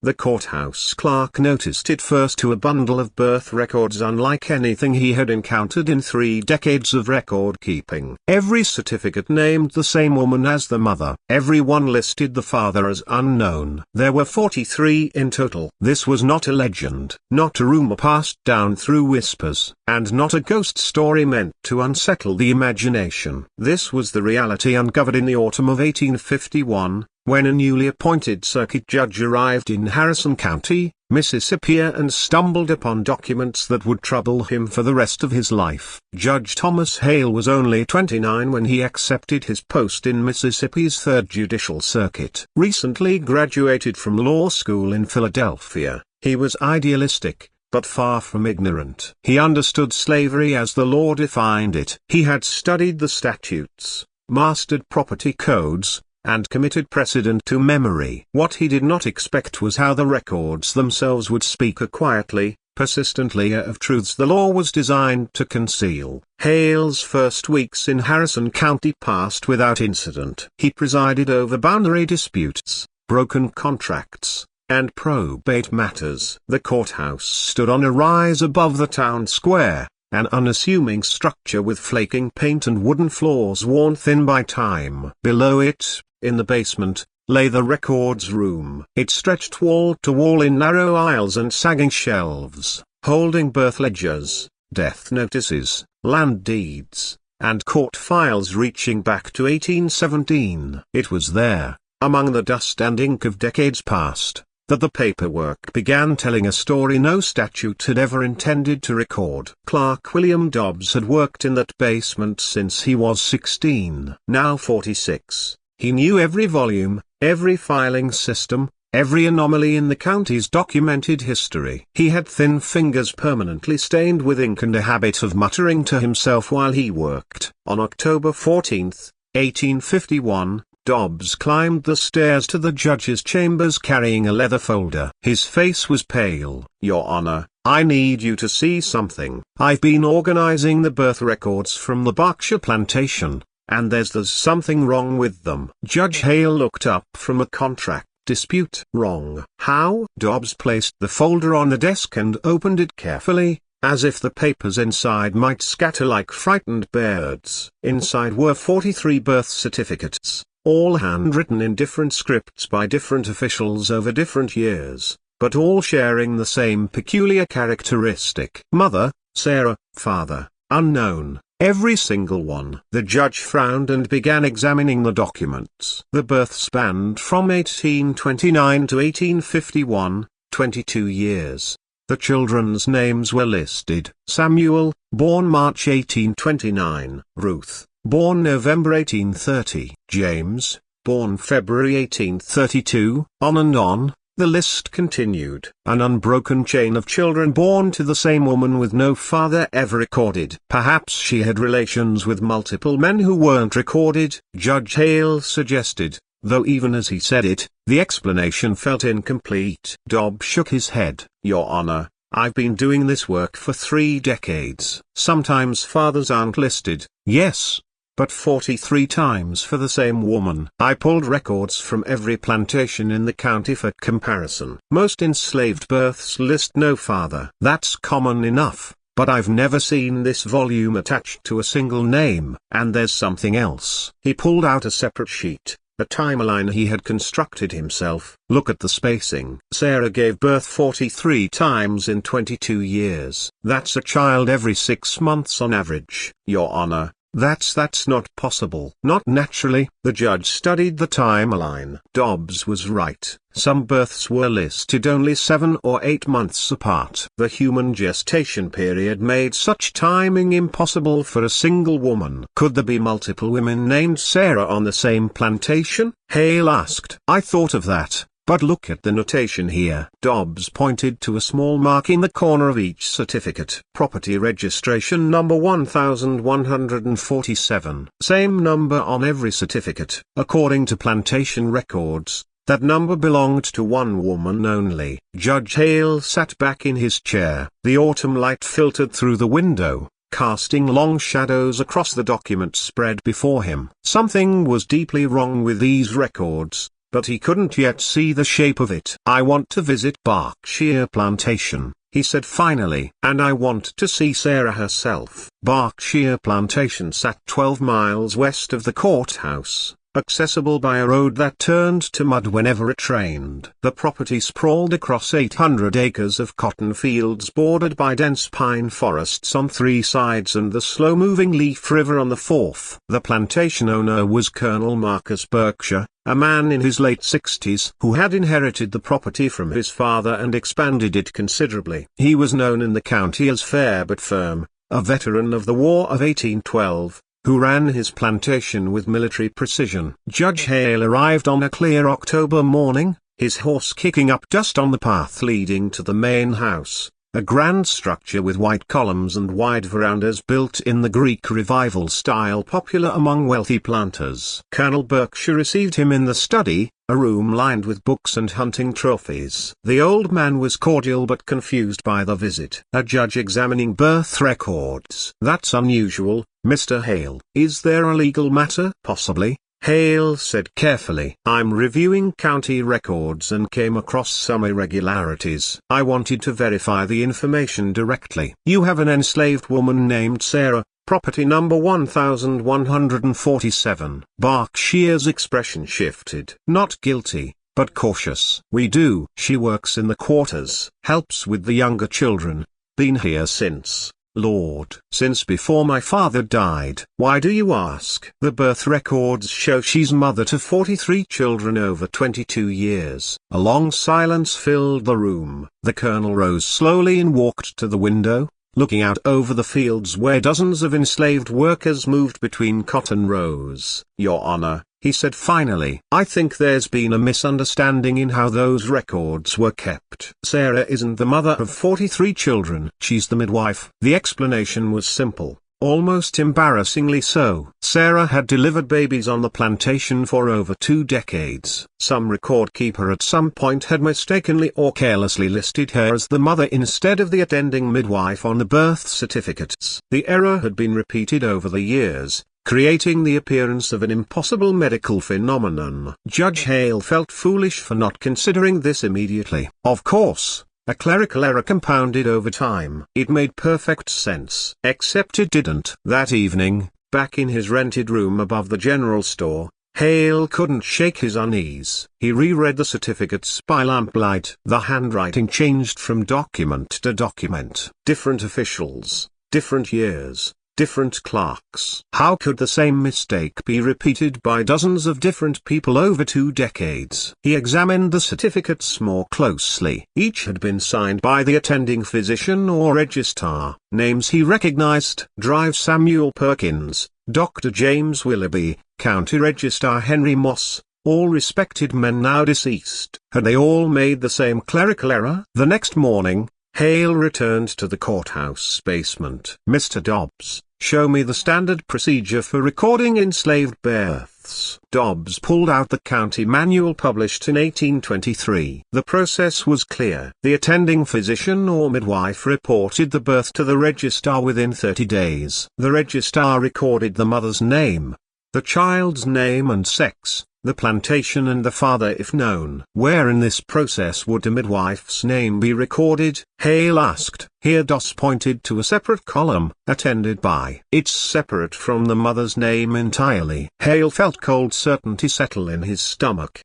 The courthouse clerk noticed it first to a bundle of birth records unlike anything he had encountered in 3 decades of record keeping. Every certificate named the same woman as the mother. Every one listed the father as unknown. There were 43 in total. This was not a legend, not a rumor passed down through whispers, and not a ghost story meant to unsettle the imagination. This was the reality uncovered in the autumn of 1851, when a newly appointed circuit judge arrived in Harrison County, Mississippi, and stumbled upon documents that would trouble him for the rest of his life. Judge Thomas Hale was only 29 when he accepted his post in Mississippi's 3rd Judicial Circuit. Recently graduated from law school in Philadelphia, he was idealistic, but far from ignorant. He understood slavery as the law defined it. He had studied the statutes, mastered property codes, and committed precedent to memory. What he did not expect was how the records themselves would speak quietly, persistently of truths the law was designed to conceal. Hale's first weeks in Harrison County passed without incident. He presided over boundary disputes, broken contracts, and probate matters. The courthouse stood on a rise above the town square, an unassuming structure with flaking paint and wooden floors worn thin by time. Below it, in the basement, lay the records room. It stretched wall to wall in narrow aisles and sagging shelves, holding birth ledgers, death notices, land deeds, and court files reaching back to 1817. It was there, among the dust and ink of decades past, that the paperwork began telling a story no statute had ever intended to record. Clerk William Dobbs had worked in that basement since he was 16. Now 46, he knew every volume, every filing system, every anomaly in the county's documented history. He had thin fingers permanently stained with ink and a habit of muttering to himself while he worked. On October 14, 1851, Dobbs climbed the stairs to the judge's chambers carrying a leather folder. His face was pale. "Your Honor, I need you to see something. I've been organizing the birth records from the Berkshire plantation, and there's something wrong with them." Judge Hale looked up from a contract dispute. "Wrong? How?" Dobbs placed the folder on the desk and opened it carefully, as if the papers inside might scatter like frightened birds. Inside were 43 birth certificates, all handwritten in different scripts by different officials over different years, but all sharing the same peculiar characteristic. Mother, Sarah; father, unknown. Every single one. The judge frowned and began examining the documents. The birth spanned from 1829 to 1851, 22 years. The children's names were listed. Samuel, born March 1829. Ruth, born November 1830. James, born February 1832. On and on. The list continued. An unbroken chain of children born to the same woman with no father ever recorded. Perhaps she had relations with multiple men who weren't recorded, Judge Hale suggested, though even as he said it, the explanation felt incomplete. Dobbs shook his head. "Your Honor, I've been doing this work for 3 decades. Sometimes fathers aren't listed, yes, but 43 times for the same woman. I pulled records from every plantation in the county for comparison. Most enslaved births list no father. That's common enough, but I've never seen this volume attached to a single name. And there's something else." He pulled out a separate sheet, a timeline he had constructed himself. "Look at the spacing. Sarah gave birth 43 times in 22 years. That's a child every 6 months on average. Your Honor, that's not possible." "Not naturally." The judge studied the timeline. Dobbs was right. Some births were listed only 7 or 8 months apart. The human gestation period made such timing impossible for a single woman. Could there be multiple women named Sarah on the same plantation? Hale asked. "I thought of that. But look at the notation here." Dobbs pointed to a small mark in the corner of each certificate. "Property registration number 1147. Same number on every certificate. According to plantation records, that number belonged to one woman only." Judge Hale sat back in his chair. The autumn light filtered through the window, casting long shadows across the document spread before him. Something was deeply wrong with these records. but he couldn't yet see the shape of it. "I want to visit Berkshire Plantation," he said finally. "And I want to see Sarah herself." Berkshire Plantation sat 12 miles west of the courthouse, accessible by a road that turned to mud whenever it rained. The property sprawled across 800 acres of cotton fields bordered by dense pine forests on 3 sides and the slow-moving Leaf River on the 4th. The plantation owner was Colonel Marcus Berkshire, a man in his late 60s who had inherited the property from his father and expanded it considerably. He was known in the county as Fair but Firm, a veteran of the War of 1812. Who ran his plantation with military precision. Judge Hale arrived on a clear October morning, his horse kicking up dust on the path leading to the main house, a grand structure with white columns and wide verandas built in the Greek Revival style popular among wealthy planters. Colonel Berkshire received him in the study, a room lined with books and hunting trophies. The old man was cordial but confused by the visit. "A judge examining birth records. That's unusual, Mr. Hale." "Is there a legal matter?" "Possibly," Hale said carefully. "I'm reviewing county records and came across some irregularities. I wanted to verify the information directly. You have an enslaved woman named Sarah, property number 1147. Berkshire's expression shifted. "Not guilty, but cautious." "We do. She works in the quarters, helps with the younger children. Been here since, Lord, since before my father died." "Why do you ask?" "The birth records show she's mother to 43 children over 22 years. A long silence filled the room. The colonel rose slowly and walked to the window, looking out over the fields where dozens of enslaved workers moved between cotton rows. "Your Honor," he said finally, "I think there's been a misunderstanding in how those records were kept. Sarah isn't the mother of 43 children. She's the midwife." The explanation was simple, almost embarrassingly so. Sarah had delivered babies on the plantation for over 2 decades. Some record keeper at some point had mistakenly or carelessly listed her as the mother instead of the attending midwife on the birth certificates. The error had been repeated over the years, creating the appearance of an impossible medical phenomenon. Judge Hale felt foolish for not considering this immediately. Of course, a clerical error compounded over time. It made perfect sense. Except it didn't. That evening, back in his rented room above the general store, Hale couldn't shake his unease. He reread the certificates by lamplight. The handwriting changed from document to document. Different officials, different years, different clerks. How could the same mistake be repeated by dozens of different people over 2 decades? He examined the certificates more closely. Each had been signed by the attending physician or registrar. Names he recognized: Drive Samuel Perkins, Dr. James Willoughby, County Registrar Henry Moss, all respected men now deceased. Had they all made the same clerical error? The next morning, Hale returned to the courthouse basement. "Mr. Dobbs, show me the standard procedure for recording enslaved births." Dobbs pulled out the county manual published in 1823. The process was clear. The attending physician or midwife reported the birth to the registrar within 30 days. The registrar recorded the mother's name, the child's name and sex, the plantation and the father if known. Where in this process would the midwife's name be recorded? Hale asked. Here Doss pointed to a separate column, attended by. It's separate from the mother's name entirely. Hale felt cold certainty settle in his stomach.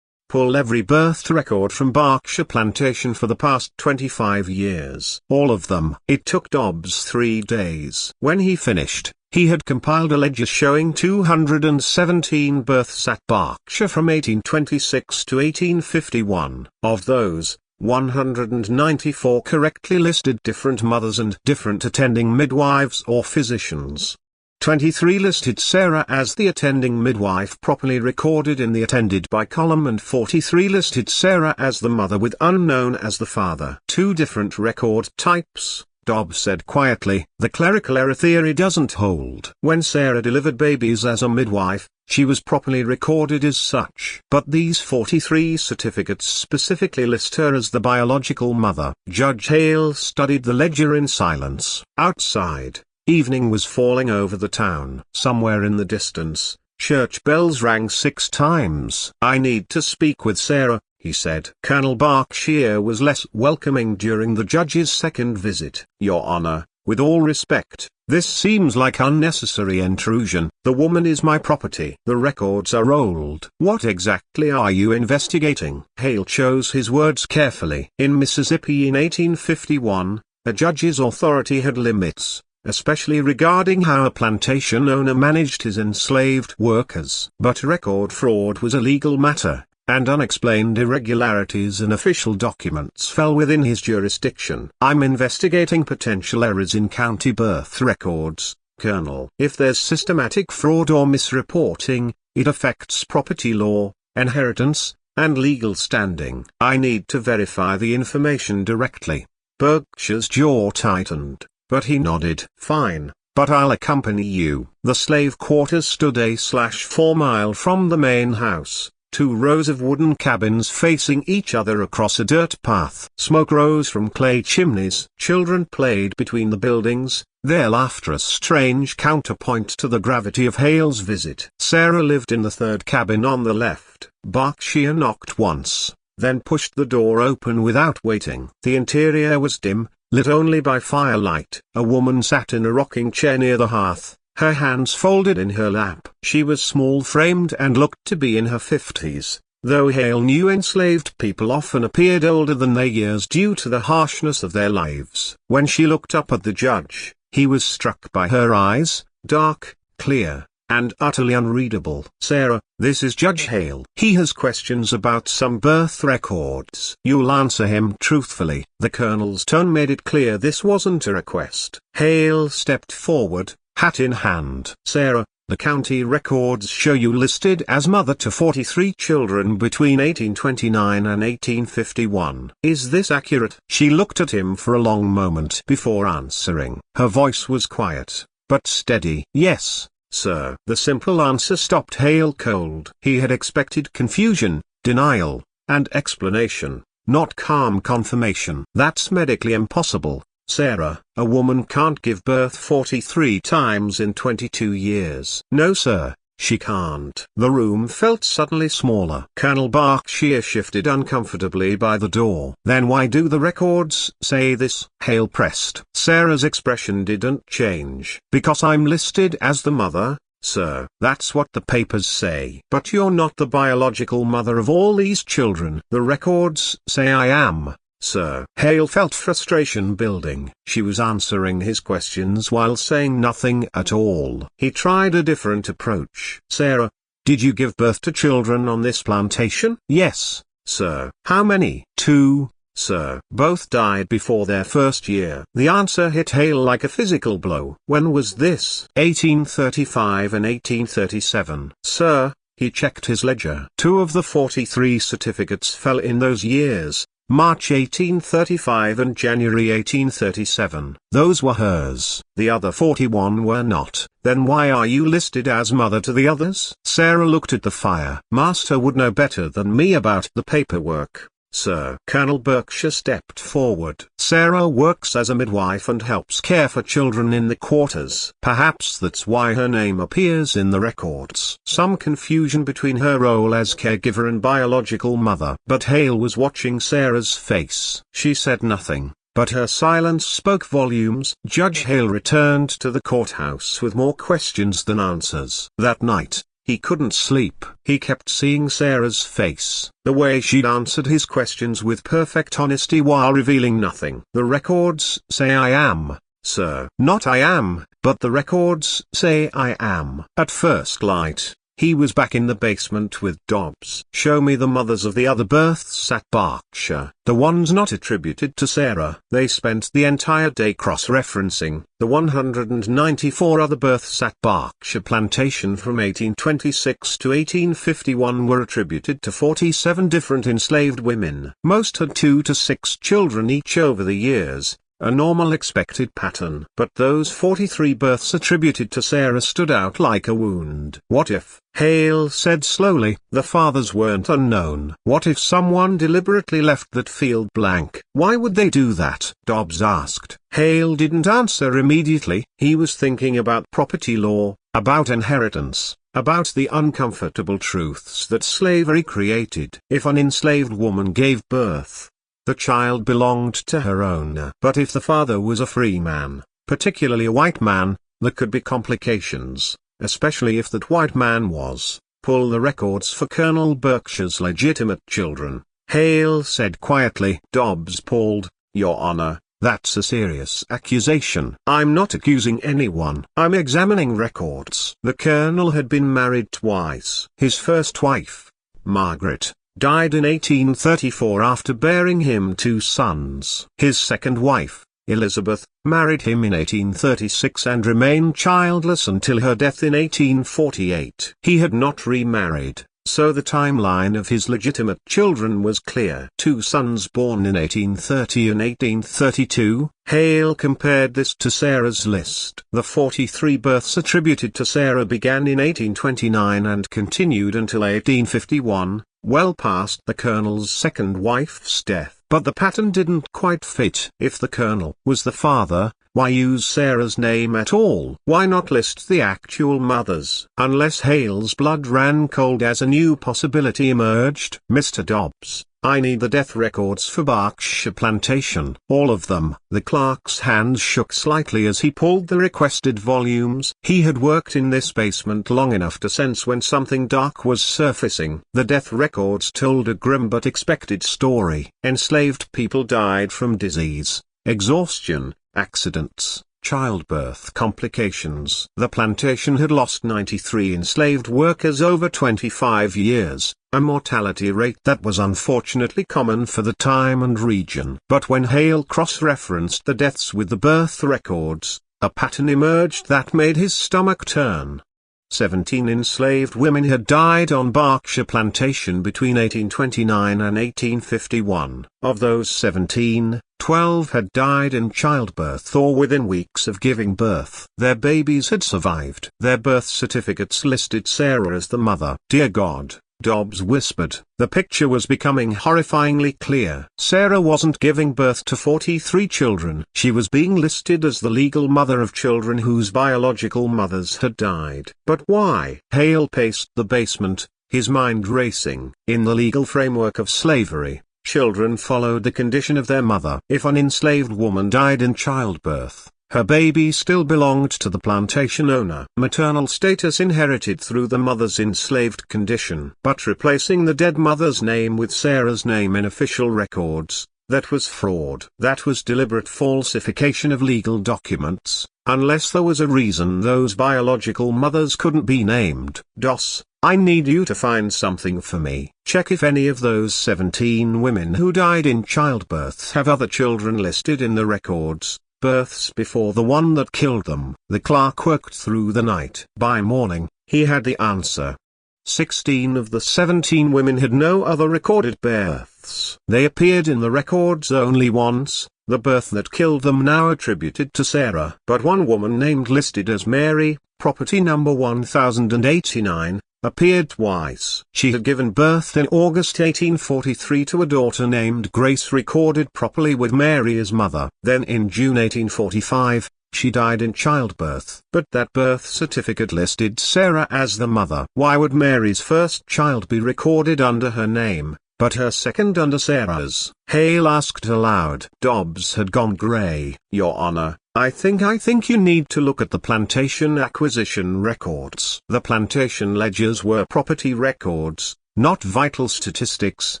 Pull every birth record from Berkshire Plantation for the past 25 years. All of them. It took Dobbs 3 days. When he finished, he had compiled a ledger showing 217 births at Berkshire from 1826 to 1851. Of those, 194 correctly listed different mothers and different attending midwives or physicians. 23 listed Sarah as the attending midwife properly recorded in the attended by column, and 43 listed Sarah as the mother with unknown as the father. 2 different record types, Dobbs said quietly. The clerical error theory doesn't hold. When Sarah delivered babies as a midwife, she was properly recorded as such. But these 43 certificates specifically list her as the biological mother. Judge Hale studied the ledger in silence. Outside, evening was falling over the town. Somewhere in the distance, Church bells rang 6 times. "I need to speak with Sarah," he said. Colonel Berkshire was less welcoming during the judge's second visit. "Your Honor, with all respect, this seems like unnecessary intrusion. The woman is my property. The records are old." "What exactly are you investigating?" Hale chose his words carefully. In Mississippi in 1851, a judge's authority had limits, especially regarding how a plantation owner managed his enslaved workers. But record fraud was a legal matter, and unexplained irregularities in official documents fell within his jurisdiction. "I'm investigating potential errors in county birth records, Colonel. If there's systematic fraud or misreporting, it affects property law, inheritance, and legal standing. I need to verify the information directly." Berkshire's jaw tightened, but he nodded. "Fine, but I'll accompany you." The slave quarters stood a/4 mile from the main house. 2 rows of wooden cabins facing each other across a dirt path. Smoke rose from clay chimneys. Children played between the buildings, their laughter a strange counterpoint to the gravity of Hale's visit. Sarah lived in the 3rd cabin on the left. Berkshire knocked once, then pushed the door open without waiting. The interior was dim, lit only by firelight. A woman sat in a rocking chair near the hearth, her hands folded in her lap. She was small-framed and looked to be in her 50s, though Hale knew enslaved people often appeared older than their years due to the harshness of their lives. When she looked up at the judge, he was struck by her eyes, dark, clear, and utterly unreadable. "Sarah, this is Judge Hale. He has questions about some birth records. You'll answer him truthfully." The colonel's tone made it clear this wasn't a request. Hale stepped forward, hat in hand. "Sarah, the county records show you listed as mother to 43 children between 1829 and 1851. Is this accurate?" She looked at him for a long moment before answering. Her voice was quiet, but steady. "Yes, sir." The simple answer stopped Hale cold. He had expected confusion, denial, and explanation, not calm confirmation. "That's medically impossible, Sarah. A woman can't give birth 43 times in 22 years. "No sir, she can't." The room felt suddenly smaller. Colonel Berkshire shifted uncomfortably by the door. "Then why do the records say this?" Hale pressed. Sarah's expression didn't change. "Because I'm listed as the mother, sir. That's what the papers say." "But you're not the biological mother of all these children." "The records say I am, sir." Hale felt frustration building. She was answering his questions while saying nothing at all. He tried a different approach. "Sarah, did you give birth to children on this plantation?" "Yes, sir." "How many?" "2, sir." "Both died before their first year." The answer hit Hale like a physical blow. "When was this?" "1835 and 1837." "Sir," he checked his ledger. 2 of the 43 certificates fell in those years. March 1835 and January 1837. Those were hers. The other 41 were not. "Then why are you listed as mother to the others?" Sarah looked at the fire. "Master would know better than me about the paperwork, sir." Colonel Berkshire stepped forward. "Sarah works as a midwife and helps care for children in the quarters. Perhaps that's why her name appears in the records." Some confusion between her role as caregiver and biological mother. But Hale was watching Sarah's face. She said nothing, but her silence spoke volumes. Judge Hale returned to the courthouse with more questions than answers. That night, he couldn't sleep. He kept seeing Sarah's face, the way she'd answered his questions with perfect honesty while revealing nothing. "The records say I am, sir." "Not I am, but the records say I am." At first light, he was back in the basement with Dobbs. "Show me the mothers of the other births at Berkshire." The ones not attributed to Sarah. They spent the entire day cross-referencing. The 194 other births at Berkshire Plantation from 1826 to 1851 were attributed to 47 different enslaved women. Most had 2 to 6 children each over the years, a normal expected pattern. But those 43 births attributed to Sarah stood out like a wound. "What if," Hale said slowly, "the fathers weren't unknown? What if someone deliberately left that field blank?" "Why would they do that?" Dobbs asked. Hale didn't answer immediately. He was thinking about property law, about inheritance, about the uncomfortable truths that slavery created. If an enslaved woman gave birth, the child belonged to her owner. But if the father was a free man, particularly a white man, there could be complications, especially if that white man was. Pull the records for Colonel Berkshire's legitimate children, Hale said quietly. Dobbs pulled. Your Honor, that's a serious accusation. I'm not accusing anyone. I'm examining records. The colonel had been married twice. His first wife, Margaret, died in 1834 after bearing him 2 sons. His second wife, Elizabeth, married him in 1836 and remained childless until her death in 1848. He had not remarried, so the timeline of his legitimate children was clear. 2 sons born in 1830 and 1832. Hale compared this to Sarah's list. The 43 births attributed to Sarah began in 1829 and continued until 1851, well past the colonel's second wife's death. But the pattern didn't quite fit. If the colonel was the father, why use Sarah's name at all? Why not list the actual mothers? Unless Hale's blood ran cold as a new possibility emerged. Mr. Dobbs, I need the death records for Berkshire Plantation. All of them. The clerk's hands shook slightly as he pulled the requested volumes. He had worked in this basement long enough to sense when something dark was surfacing. The death records told a grim but expected story. Enslaved people died from disease, exhaustion, accidents, childbirth complications. The plantation had lost 93 enslaved workers over 25 years, a mortality rate that was unfortunately common for the time and region. But when Hale cross-referenced the deaths with the birth records, a pattern emerged that made his stomach turn. 17 enslaved women had died on Berkshire Plantation between 1829 and 1851. Of those 17, 12 had died in childbirth or within weeks of giving birth. Their babies had survived. Their birth certificates listed Sarah as the mother. Dear God, Dobbs whispered. The picture was becoming horrifyingly clear. Sarah wasn't giving birth to 43 children. She was being listed as the legal mother of children whose biological mothers had died. But why? Hale paced the basement, his mind racing. In the legal framework of slavery, children followed the condition of their mother. If an enslaved woman died in childbirth, her baby still belonged to the plantation owner. Maternal status inherited through the mother's enslaved condition. But replacing the dead mother's name with Sarah's name in official records, that was fraud. That was deliberate falsification of legal documents. Unless there was a reason those biological mothers couldn't be named. Doss, I need you to find something for me. Check if any of those 17 women who died in childbirth have other children listed in the records. Births before the one that killed them. The clerk worked through the night. By morning, he had the answer. 16 of the 17 women had no other recorded births. They appeared in the records only once, the birth that killed them now attributed to Sarah. But one woman named listed as Mary, property number 1089, appeared twice. She had given birth in August 1843 to a daughter named Grace, recorded properly with Mary as mother. Then in June 1845, she died in childbirth. But that birth certificate listed Sarah as the mother. Why would Mary's first child be recorded under her name, but her second under Sarah's? Hale asked aloud. Dobbs had gone grey. Your Honor, I think you need to look at the plantation acquisition records. The plantation ledgers were property records, not vital statistics,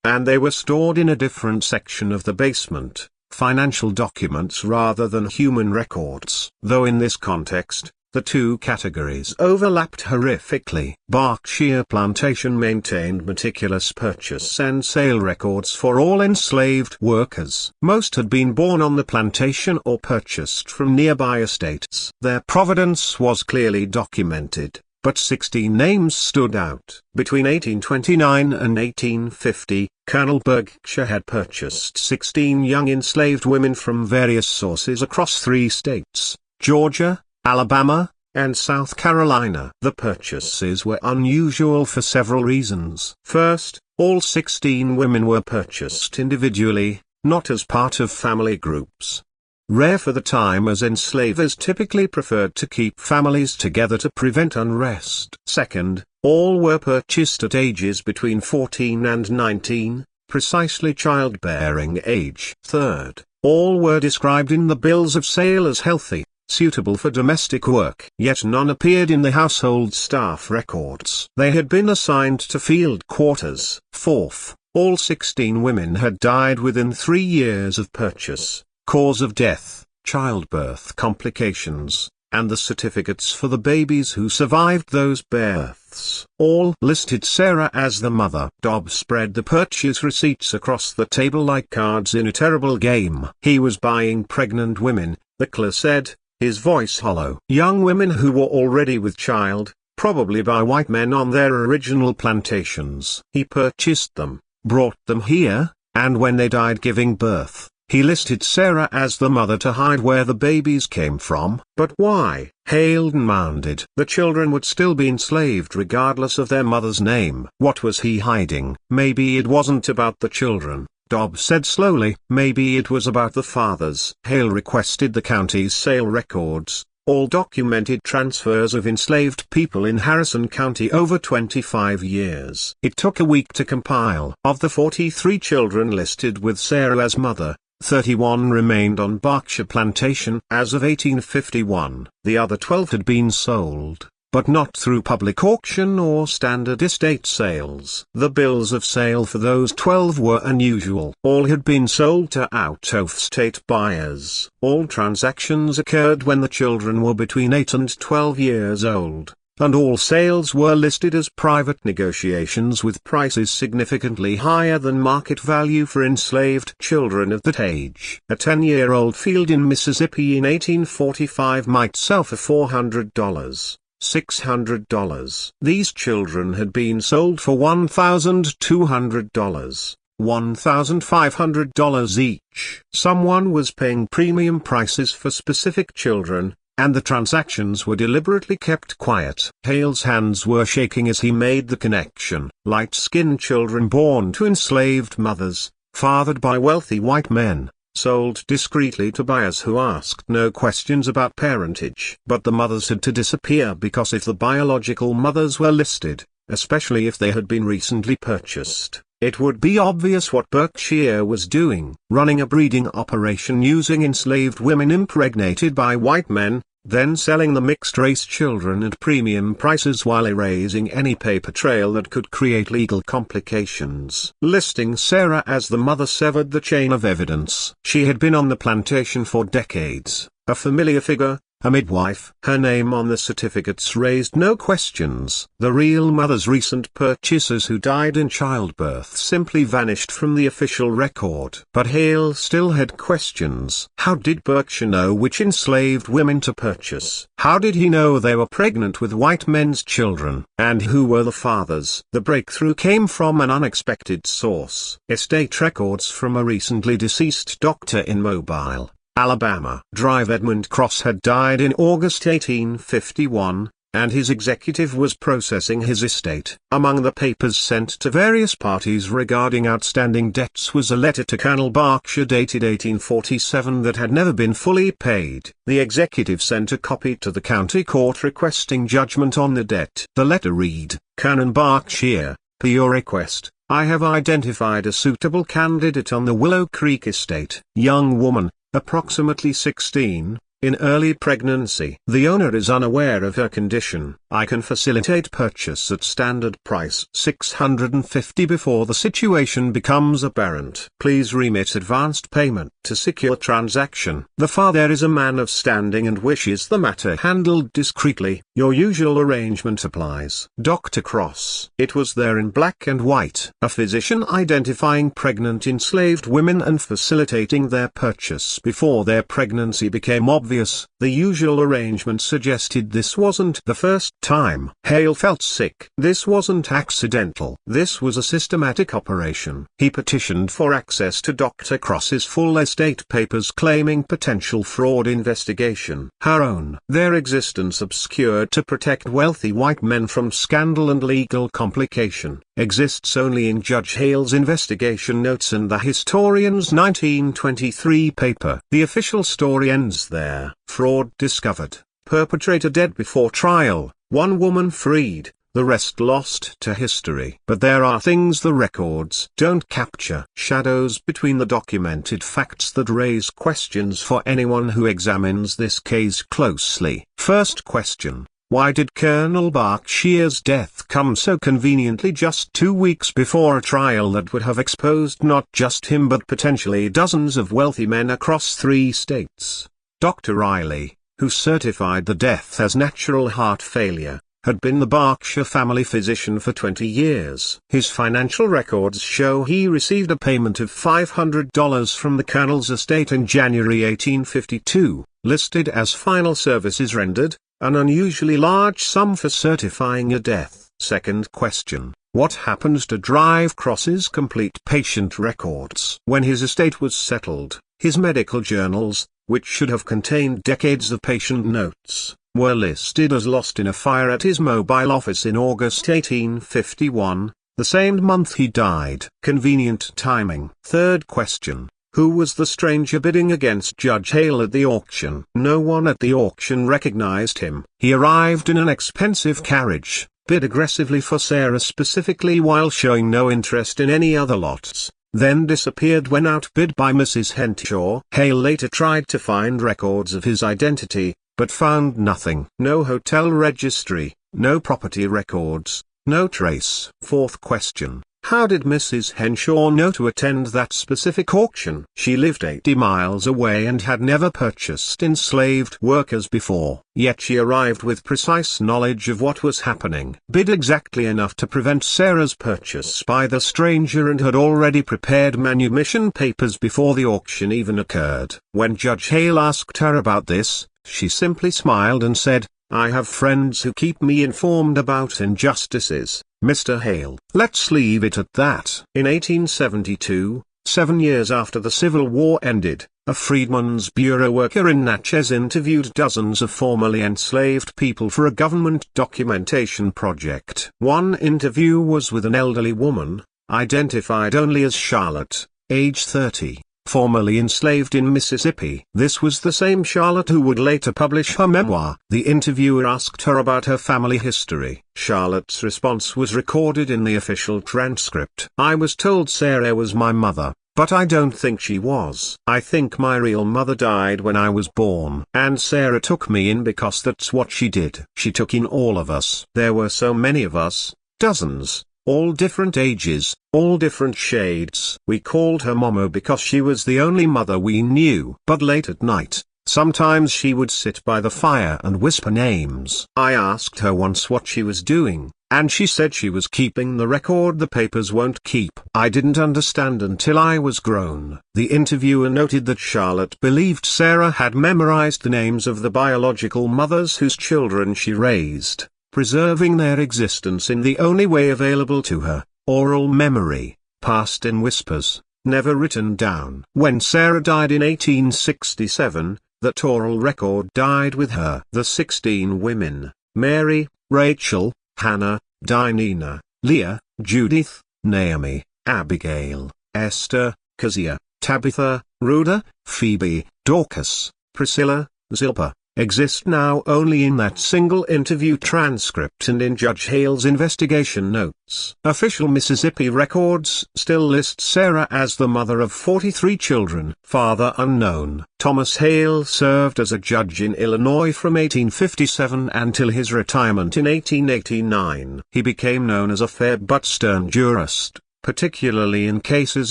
and they were stored in a different section of the basement, financial documents rather than human records. Though in this context, the two categories overlapped horrifically. Berkshire Plantation maintained meticulous purchase and sale records for all enslaved workers. Most had been born on the plantation or purchased from nearby estates. Their provenance was clearly documented, but 16 names stood out. Between 1829 and 1850, Colonel Berkshire had purchased 16 young enslaved women from various sources across 3 states, Georgia, Alabama, and South Carolina. The purchases were unusual for several reasons. First, all 16 women were purchased individually, not as part of family groups. rare for the time as enslavers typically preferred to keep families together to prevent unrest. Second, all were purchased at ages between 14 and 19, precisely childbearing age. Third, all were described in the bills of sale as healthy, suitable for domestic work. Yet none appeared in the household staff records. They had been assigned to field quarters. Fourth, all 16 women had died within 3 years of purchase. Cause of death, childbirth complications, and the certificates for the babies who survived those births all listed Sarah as the mother. Dobbs spread the purchase receipts across the table like cards in a terrible game. He was buying pregnant women, the clerk said, his voice hollow. Young women who were already with child, probably by white men on their original plantations. He purchased them, brought them here, and when they died giving birth, he listed Sarah as the mother to hide where the babies came from. But why? Hale demanded. The children would still be enslaved regardless of their mother's name. What was he hiding? Maybe it wasn't about the children, Dobbs said slowly. Maybe it was about the fathers. Hale requested the county's sale records, all documented transfers of enslaved people in Harrison County over 25 years. It took a week to compile. Of the 43 children listed with Sarah as mother, 31 remained on Berkshire Plantation as of 1851. The other 12 had been sold, but not through public auction or standard estate sales. The bills of sale for those 12 were unusual. All had been sold to out-of-state buyers. All transactions occurred when the children were between 8 and 12 years old, and all sales were listed as private negotiations with prices significantly higher than market value for enslaved children of that age. A 10-year-old field in Mississippi in 1845 might sell for $400, $600. These children had been sold for $1,200, $1,500 each. Someone was paying premium prices for specific children, and the transactions were deliberately kept quiet. Hale's hands were shaking as he made the connection. Light-skinned children born to enslaved mothers, fathered by wealthy white men, sold discreetly to buyers who asked no questions about parentage. But the mothers had to disappear because if the biological mothers were listed, especially if they had been recently purchased, it would be obvious what Berkshire was doing, running a breeding operation using enslaved women impregnated by white men, then selling the mixed-race children at premium prices while erasing any paper trail that could create legal complications. Listing Sarah as the mother severed the chain of evidence. She had been on the plantation for decades, a familiar figure, a midwife. Her name on the certificates raised no questions. The real mother's recent purchasers who died in childbirth simply vanished from the official record. But Hale still had questions. How did Berkshire know which enslaved women to purchase? How did he know they were pregnant with white men's children? And who were the fathers? The breakthrough came from an unexpected source. Estate records from a recently deceased doctor in Mobile, Alabama. Drive Edmund Cross had died in August 1851, and his executive was processing his estate. Among the papers sent to various parties regarding outstanding debts was a letter to Colonel Berkshire dated 1847 that had never been fully paid. The executive sent a copy to the county court requesting judgment on the debt. The letter read, "Colonel Berkshire, per your request, I have identified a suitable candidate on the Willow Creek estate. Young woman, approximately 16, in early pregnancy. The owner is unaware of her condition. I can facilitate purchase at standard price $650 before the situation becomes apparent. Please remit advanced payment to secure transaction. The father is a man of standing and wishes the matter handled discreetly. Your usual arrangement applies. Dr. Cross." It was there in black and white. A physician identifying pregnant enslaved women and facilitating their purchase before their pregnancy became obvious. The usual arrangement suggested this wasn't the first time. Hale felt sick. This wasn't accidental. This was a systematic operation. He petitioned for access to Dr. Cross's full estate papers claiming potential fraud investigation. Her own. Their existence obscured to protect wealthy white men from scandal and legal complication. exists only in Judge Hale's investigation notes and the historian's 1923 paper. The official story ends there. Fraud discovered, perpetrator dead before trial, one woman freed, the rest lost to history. But there are things the records don't capture. Shadows between the documented facts that raise questions for anyone who examines this case closely. First question: why did Colonel Berkshire's death come so conveniently just 2 weeks before a trial that would have exposed not just him but potentially dozens of wealthy men across 3 states? Dr. Riley, who certified the death as natural heart failure, had been the Berkshire family physician for 20 years. His financial records show he received a payment of $500 from the colonel's estate in January 1852, listed as final services rendered, an unusually large sum for certifying a death. Second question: what happened to Drive Cross's complete patient records? When his estate was settled, his medical journals, which should have contained decades of patient notes, were listed as lost in a fire at his mobile office in August 1851, the same month he died. Convenient timing. Third question: who was the stranger bidding against Judge Hale at the auction? No one at the auction recognized him. He arrived in an expensive carriage, bid aggressively for Sarah specifically while showing no interest in any other lots, then disappeared when outbid by Mrs. Henshaw. Hale later tried to find records of his identity, but found nothing. No hotel registry, no property records, no trace. Fourth question: how did Mrs. Henshaw know to attend that specific auction? She lived 80 miles away and had never purchased enslaved workers before. Yet she arrived with precise knowledge of what was happening, bid exactly enough to prevent Sarah's purchase by the stranger, and had already prepared manumission papers before the auction even occurred. When Judge Hale asked her about this, she simply smiled and said, "I have friends who keep me informed about injustices, Mr. Hale." Let's leave it at that. In 1872, 7 years after the Civil War ended, a Freedmen's Bureau worker in Natchez interviewed dozens of formerly enslaved people for a government documentation project. One interview was with an elderly woman, identified only as Charlotte, age 30. Formerly enslaved in Mississippi. This was the same Charlotte who would later publish her memoir. The interviewer asked her about her family history. Charlotte's response was recorded in the official transcript. "I was told Sarah was my mother, but I don't think she was. I think my real mother died when I was born. And Sarah took me in because that's what she did. She took in all of us. There were so many of us, dozens. All different ages, all different shades. We called her Momo because she was the only mother we knew. But late at night, sometimes she would sit by the fire and whisper names. I asked her once what she was doing, and she said she was keeping the record the papers won't keep. I didn't understand until I was grown." The interviewer noted that Charlotte believed Sarah had memorized the names of the biological mothers whose children she raised, preserving their existence in the only way available to her, oral memory, passed in whispers, never written down. When Sarah died in 1867, that oral record died with her. The 16 women, Mary, Rachel, Hannah, Dinah, Leah, Judith, Naomi, Abigail, Esther, Kezia, Tabitha, Rhoda, Phoebe, Dorcas, Priscilla, Zilpah, exist now only in that single interview transcript and in Judge Hale's investigation notes. Official Mississippi records still list Sarah as the mother of 43 children. Father unknown. Thomas Hale served as a judge in Illinois from 1857 until his retirement in 1889. He became known as a fair but stern jurist, particularly in cases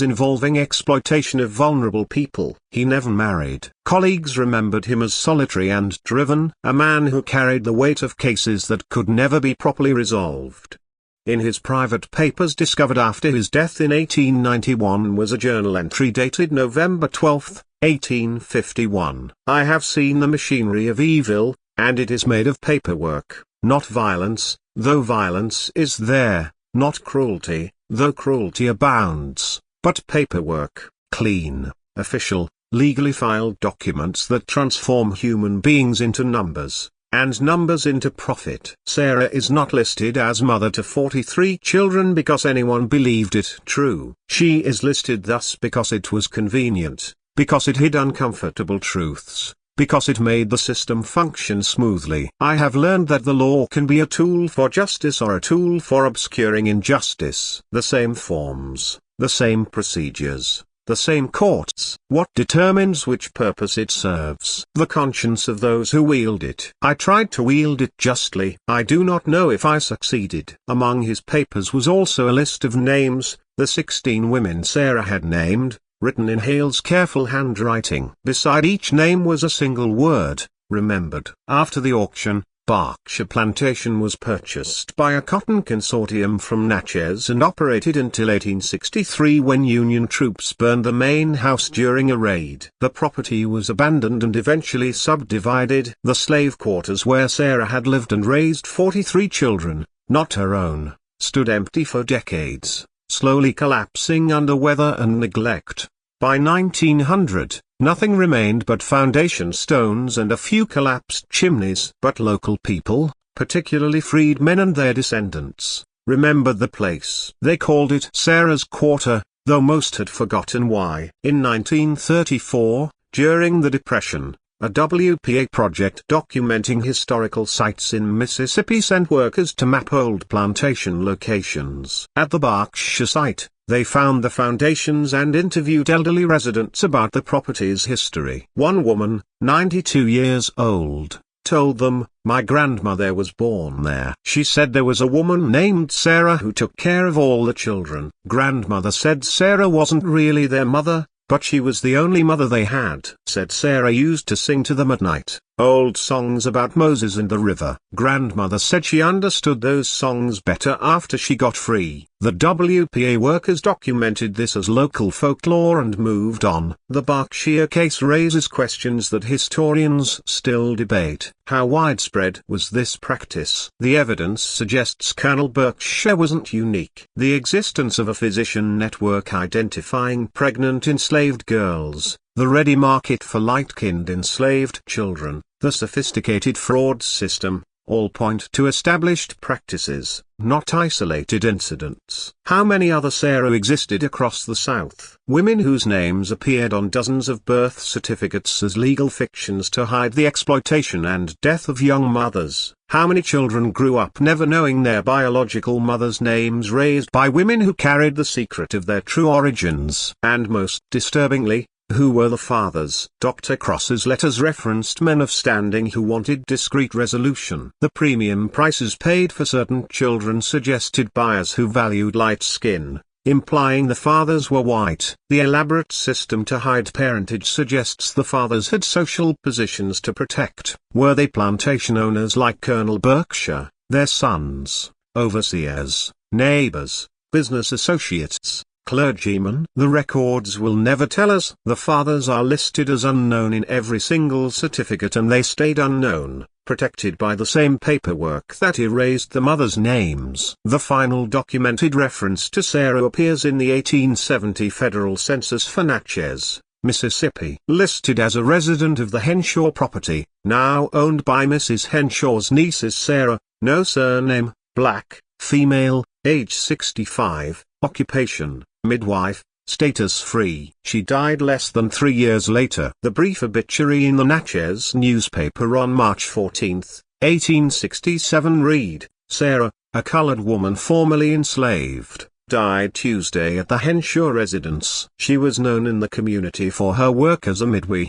involving exploitation of vulnerable people. He never married. Colleagues remembered him as solitary and driven, a man who carried the weight of cases that could never be properly resolved. In his private papers discovered after his death in 1891 was a journal entry dated November 12, 1851. "I have seen the machinery of evil, and it is made of paperwork, not violence, though violence is there, not cruelty, though cruelty abounds, but paperwork, clean, official, legally filed documents that transform human beings into numbers, and numbers into profit. Sarah is not listed as mother to 43 children because anyone believed it true. She is listed thus because it was convenient, because it hid uncomfortable truths, because it made the system function smoothly. I have learned that the law can be a tool for justice or a tool for obscuring injustice. The same forms, the same procedures, the same courts. What determines which purpose it serves? The conscience of those who wield it. I tried to wield it justly. I do not know if I succeeded. Among his papers was also a list of names, the 16 women Sarah had named, written in Hale's careful handwriting. Beside each name was a single word, remembered. After the auction, Berkshire Plantation was purchased by a cotton consortium from Natchez and operated until 1863 when Union troops burned the main house during a raid. The property was abandoned and eventually subdivided. The slave quarters where Sarah had lived and raised 43 children, not her own, stood empty for decades, slowly collapsing under weather and neglect. By 1900, nothing remained but foundation stones and a few collapsed chimneys. But local people, particularly freedmen and their descendants, remembered the place. They called it Sarah's Quarter, though most had forgotten why. In 1934, during the Depression, a WPA project documenting historical sites in Mississippi sent workers to map old plantation locations. At the Berkshire site, they found the foundations and interviewed elderly residents about the property's history. One woman, 92 years old, told them, "My grandmother was born there." She said there was a woman named Sarah who took care of all the children. Grandmother said Sarah wasn't really their mother, but she was the only mother they had. Said Sarah used to sing to them at night, old songs about Moses and the river. Grandmother said she understood those songs better after she got free. The WPA workers documented this as local folklore and moved on. The Berkshire case raises questions that historians still debate. How widespread was this practice? The evidence suggests Colonel Berkshire wasn't unique. The existence of a physician network identifying pregnant enslaved girls, the ready market for light-skinned enslaved children, the sophisticated fraud system, all point to established practices, not isolated incidents. How many other Sarah existed across the South? Women whose names appeared on dozens of birth certificates as legal fictions to hide the exploitation and death of young mothers. How many children grew up never knowing their biological mothers' names raised by women who carried the secret of their true origins? And most disturbingly, who were the fathers? Dr. Cross's letters referenced men of standing who wanted discreet resolution. The premium prices paid for certain children suggested buyers who valued light skin, implying the fathers were white. The elaborate system to hide parentage suggests the fathers had social positions to protect. Were they plantation owners like Colonel Berkshire, their sons, overseers, neighbors, business associates, clergymen? The records will never tell us. The fathers are listed as unknown in every single certificate and they stayed unknown, protected by the same paperwork that erased the mothers' names. The final documented reference to Sarah appears in the 1870 federal census for Natchez, Mississippi. Listed as a resident of the Henshaw property, now owned by Mrs. Henshaw's nieces Sarah, no surname, black, female, age 65, occupation, midwife, status free. She died less than 3 years later. The brief obituary in the Natchez newspaper on March 14, 1867 read, Sarah, a colored woman formerly enslaved, died Tuesday at the Henshaw residence. She was known in the community for her work as a midwife.